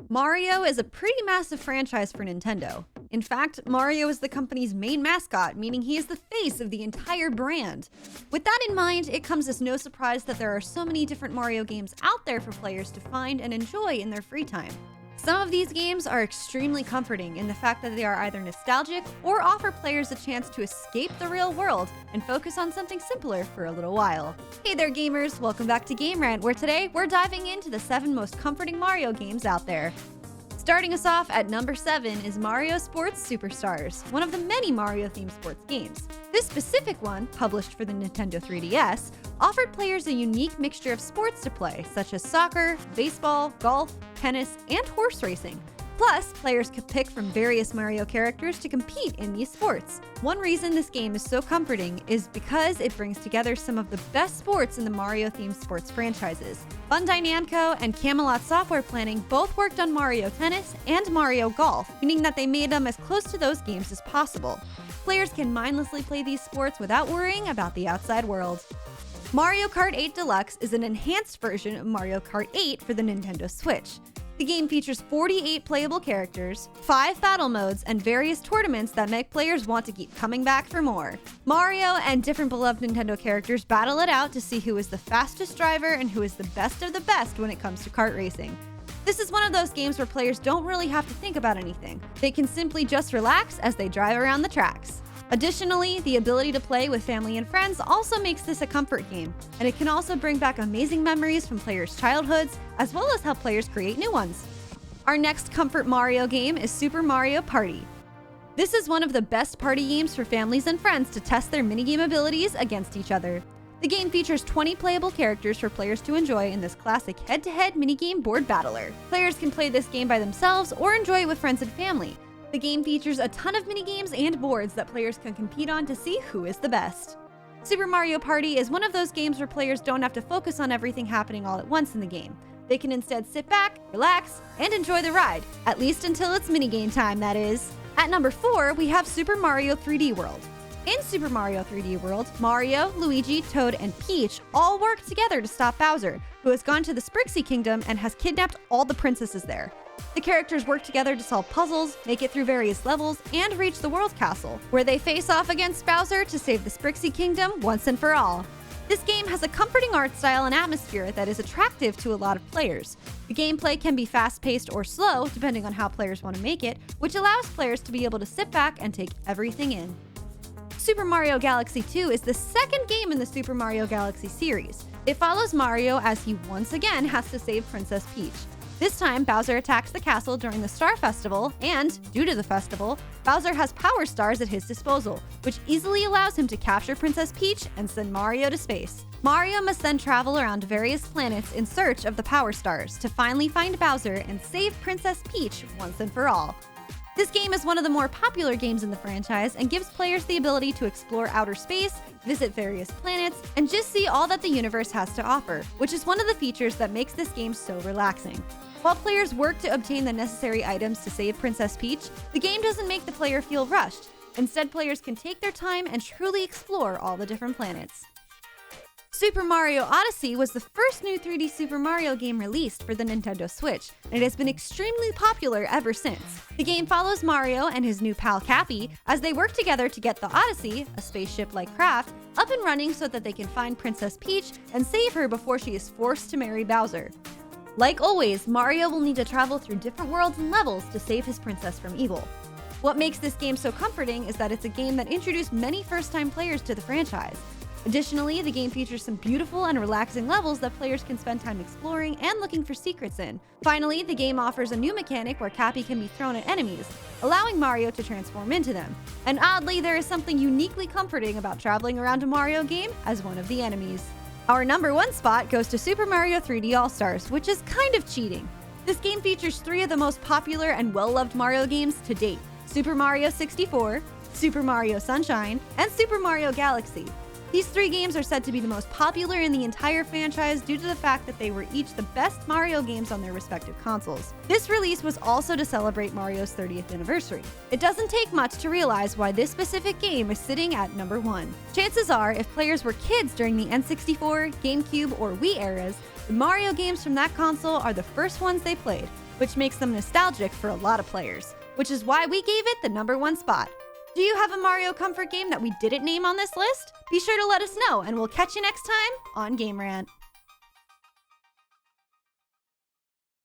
Mario is a pretty massive franchise for Nintendo. In fact, Mario is the company's main mascot, meaning he is the face of the entire brand. With that in mind, it comes as no surprise that there are so many different Mario games out there for players to find and enjoy in their free time. Some of these games are extremely comforting in the fact that they are either nostalgic or offer players a chance to escape the real world and focus on something simpler for a little while. Hey there gamers, welcome back to Game Rant, where today we're diving into the 7 most comforting Mario games out there. Starting us off at number 7 is Mario Sports Superstars, one of the many Mario-themed sports games. This specific one, published for the Nintendo 3DS, offered players a unique mixture of sports to play, such as soccer, baseball, golf, tennis, and horse racing. Plus, players could pick from various Mario characters to compete in these sports. One reason this game is so comforting is because it brings together some of the best sports in the Mario-themed sports franchises. Bandai Namco and Camelot Software Planning both worked on Mario Tennis and Mario Golf, meaning that they made them as close to those games as possible. Players can mindlessly play these sports without worrying about the outside world. Mario Kart 8 Deluxe is an enhanced version of Mario Kart 8 for the Nintendo Switch. The game features 48 playable characters, 5 battle modes, and various tournaments that make players want to keep coming back for more. Mario and different beloved Nintendo characters battle it out to see who is the fastest driver and who is the best of the best when it comes to kart racing. This is one of those games where players don't really have to think about anything. They can simply just relax as they drive around the tracks. Additionally, the ability to play with family and friends also makes this a comfort game, and it can also bring back amazing memories from players' childhoods, as well as help players create new ones. Our next comfort Mario game is Super Mario Party. This is one of the best party games for families and friends to test their minigame abilities against each other. The game features 20 playable characters for players to enjoy in this classic head-to-head minigame board battler. Players can play this game by themselves or enjoy it with friends and family. The game features a ton of minigames and boards that players can compete on to see who is the best. Super Mario Party is one of those games where players don't have to focus on everything happening all at once in the game. They can instead sit back, relax, and enjoy the ride, at least until it's minigame time, that is. At number 4, we have Super Mario 3D World. In Super Mario 3D World, Mario, Luigi, Toad, and Peach all work together to stop Bowser, who has gone to the Sprixie Kingdom and has kidnapped all the princesses there. The characters work together to solve puzzles, make it through various levels, and reach the World Castle, where they face off against Bowser to save the Sprixie Kingdom once and for all. This game has a comforting art style and atmosphere that is attractive to a lot of players. The gameplay can be fast-paced or slow, depending on how players want to make it, which allows players to be able to sit back and take everything in. Super Mario Galaxy 2 is the second game in the Super Mario Galaxy series. It follows Mario as he once again has to save Princess Peach. This time, Bowser attacks the castle during the Star Festival, and, due to the festival, Bowser has Power Stars at his disposal, which easily allows him to capture Princess Peach and send Mario to space. Mario must then travel around various planets in search of the Power Stars to finally find Bowser and save Princess Peach once and for all. This game is one of the more popular games in the franchise and gives players the ability to explore outer space, visit various planets, and just see all that the universe has to offer, which is one of the features that makes this game so relaxing. While players work to obtain the necessary items to save Princess Peach, the game doesn't make the player feel rushed. Instead, players can take their time and truly explore all the different planets. Super Mario Odyssey was the first new 3D Super Mario game released for the Nintendo Switch, and it has been extremely popular ever since. The game follows Mario and his new pal Cappy as they work together to get the Odyssey, a spaceship-like craft, up and running so that they can find Princess Peach and save her before she is forced to marry Bowser. Like always, Mario will need to travel through different worlds and levels to save his princess from evil. What makes this game so comforting is that it's a game that introduced many first-time players to the franchise. Additionally, the game features some beautiful and relaxing levels that players can spend time exploring and looking for secrets in. Finally, the game offers a new mechanic where Cappy can be thrown at enemies, allowing Mario to transform into them. And oddly, there is something uniquely comforting about traveling around a Mario game as one of the enemies. Our number 1 spot goes to Super Mario 3D All-Stars, which is kind of cheating. This game features 3 of the most popular and well-loved Mario games to date: Super Mario 64, Super Mario Sunshine, and Super Mario Galaxy. These 3 games are said to be the most popular in the entire franchise due to the fact that they were each the best Mario games on their respective consoles. This release was also to celebrate Mario's 30th anniversary. It doesn't take much to realize why this specific game is sitting at number 1. Chances are, if players were kids during the N64, GameCube, or Wii eras, the Mario games from that console are the first ones they played, which makes them nostalgic for a lot of players, which is why we gave it the #1 spot. Do you have a Mario comfort game that we didn't name on this list? Be sure to let us know, and we'll catch you next time on Game Rant.